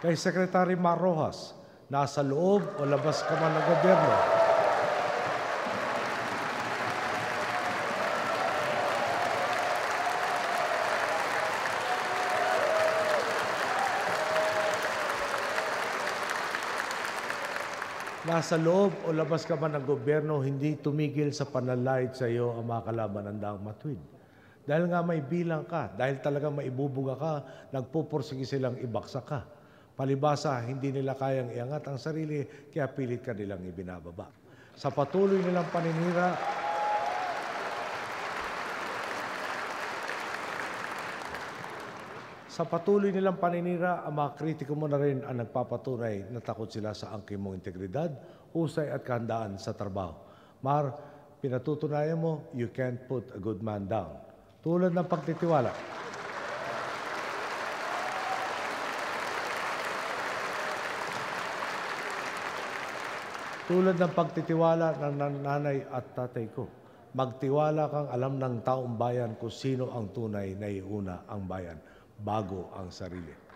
Kay Secretary Mar Rojas, nasa loob o labas ka man ng gobyerno, nasa loob o labas ka man ng gobyerno, hindi tumigil sa panlalait sa iyo ang mga kalaban ng daang matuwid. Dahil nga may bilang ka, dahil talagang maibubuga ka, nagpupursige silang ibaksa ka. Palibasa, hindi nila kayang iangat ang sarili, kaya pilit ka nilang ibinababa. Sa patuloy nilang paninira, ang mga kritiko mo na rin ang nagpapatunay na takot sila sa angkin mong integridad, husay at kahandaan sa trabaho. Mar, pinatutunayan mo, you can't put a good man down. Tulad ng pagtitiwala. Tulad ng pagtitiwala ng nanay at tatay ko. Magtiwala kang alam ng taong bayan kung sino ang tunay na iuna ang bayan bago ang sarili.